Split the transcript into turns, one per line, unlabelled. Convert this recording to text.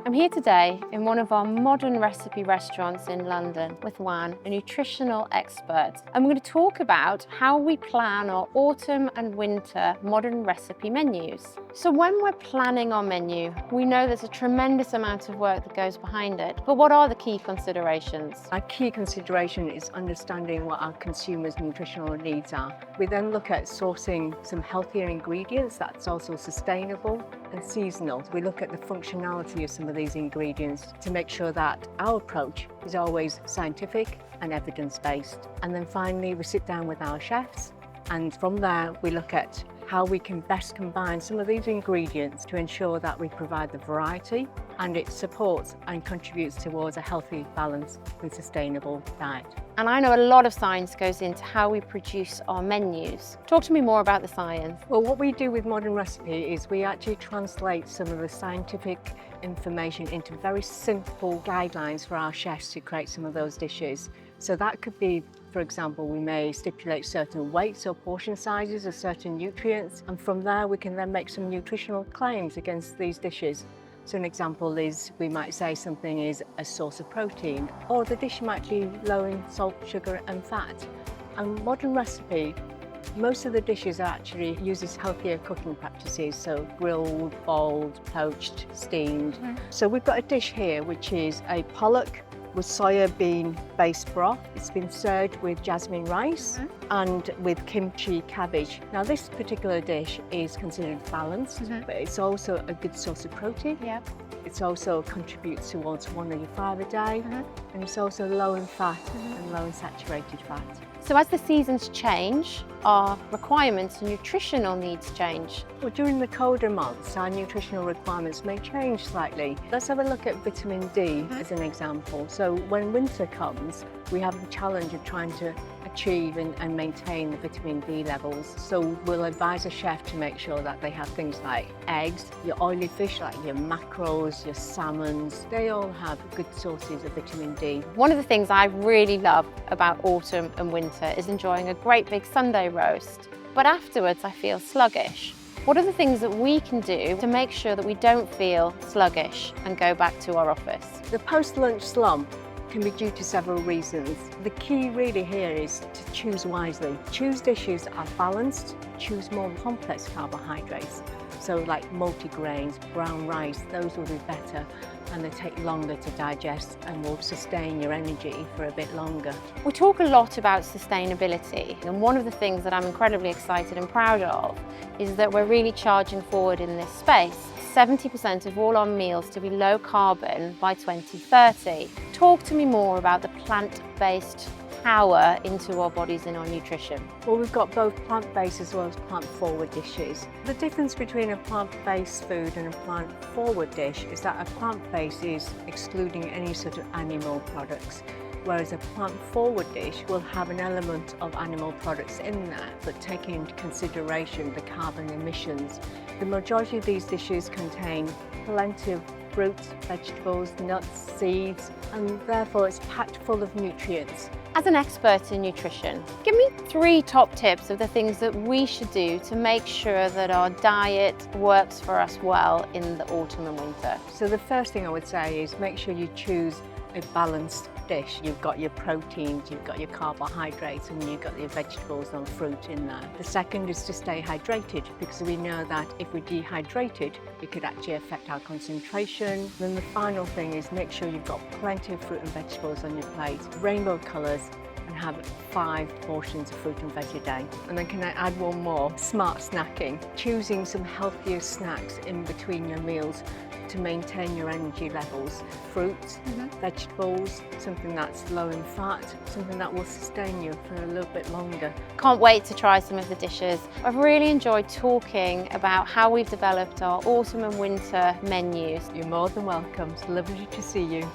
I'm here today in one of our modern recipe restaurants in London with Juan, a nutritional expert. And we're going to talk about how we plan our autumn and winter modern recipe menus. So when we're planning our menu, we know there's a tremendous amount of work that goes behind it. But what are the key considerations?
Our key consideration is understanding what our consumers' nutritional needs are. We then look at sourcing some healthier ingredients that's also sustainable and seasonal. We look at the functionality of some of these ingredients to make sure that our approach is always scientific and evidence-based. And then finally, we sit down with our chefs, and from there we look at how we can best combine some of these ingredients to ensure that we provide the variety and it supports and contributes towards a healthy, balanced and sustainable diet.
And I know a lot of science goes into how we produce our menus. Talk to me more about the science.
Well, what we do with Modern Recipe is we actually translate some of the scientific information into very simple guidelines for our chefs to create some of those dishes. So that could be, for example, we may stipulate certain weights or portion sizes of certain nutrients, and from there we can then make some nutritional claims against these dishes. So an example is, we might say something is a source of protein, or the dish might be low in salt, sugar and fat. And Modern Recipe, most of the dishes actually uses healthier cooking practices, so grilled, boiled, poached, steamed. So we've got a dish here which is a pollock with soya bean based broth. It's been served with jasmine rice and with kimchi cabbage. Now this particular dish is considered balanced, but it's also a good source of protein. It also contributes towards 1 of your 5 a day, and it's also low in fat and low in saturated fat.
So as the seasons change, our requirements and nutritional needs change.
Well, during the colder months, our nutritional requirements may change slightly. Let's have a look at vitamin D as an example. So when winter comes, we have the challenge of trying to achieve and maintain the vitamin D levels. So we'll advise a chef to make sure that they have things like eggs, your oily fish like your mackerels, your salmons. They all have good sources of vitamin D.
One of the things I really love about autumn and winter is enjoying a great big Sunday roast. But afterwards I feel sluggish. What are the things that we can do to make sure that we don't feel sluggish and go back to our office?
The post-lunch slump can be due to several reasons. The key really here is to choose wisely. Choose dishes that are balanced, choose more complex carbohydrates. So like multigrains, brown rice, those will be better, and they take longer to digest and will sustain your energy for a bit longer.
We talk a lot about sustainability, and one of the things that I'm incredibly excited and proud of is that we're really charging forward in this space. 70% of all our meals to be low carbon by 2030. Talk to me more about the plant-based power into our bodies and our nutrition.
Well, we've got both plant-based as well as plant-forward dishes. The difference between a plant-based food and a plant-forward dish is that a plant-based is excluding any sort of animal products, whereas a plant-forward dish will have an element of animal products in there, but taking into consideration the carbon emissions. The majority of these dishes contain plenty of fruits, vegetables, nuts, seeds, and therefore it's packed full of nutrients.
As an expert in nutrition, give me 3 top tips of the things that we should do to make sure that our diet works for us well in the autumn and winter.
So the first thing I would say is make sure you choose a balanced dish. You've got your proteins, you've got your carbohydrates, and you've got your vegetables and fruit in there. The second is to stay hydrated, because we know that if we're dehydrated, it could actually affect our concentration. Then the final thing is make sure you've got plenty of fruit and vegetables on your plate, rainbow colours, and have 5 portions of fruit and veg a day. And then can I add one more? Smart snacking. Choosing some healthier snacks in between your meals to maintain your energy levels. Fruits, vegetables, something that's low in fat, something that will sustain you for a little bit longer.
Can't wait to try some of the dishes. I've really enjoyed talking about how we've developed our autumn and winter menus.
You're more than welcome. It's lovely to see you.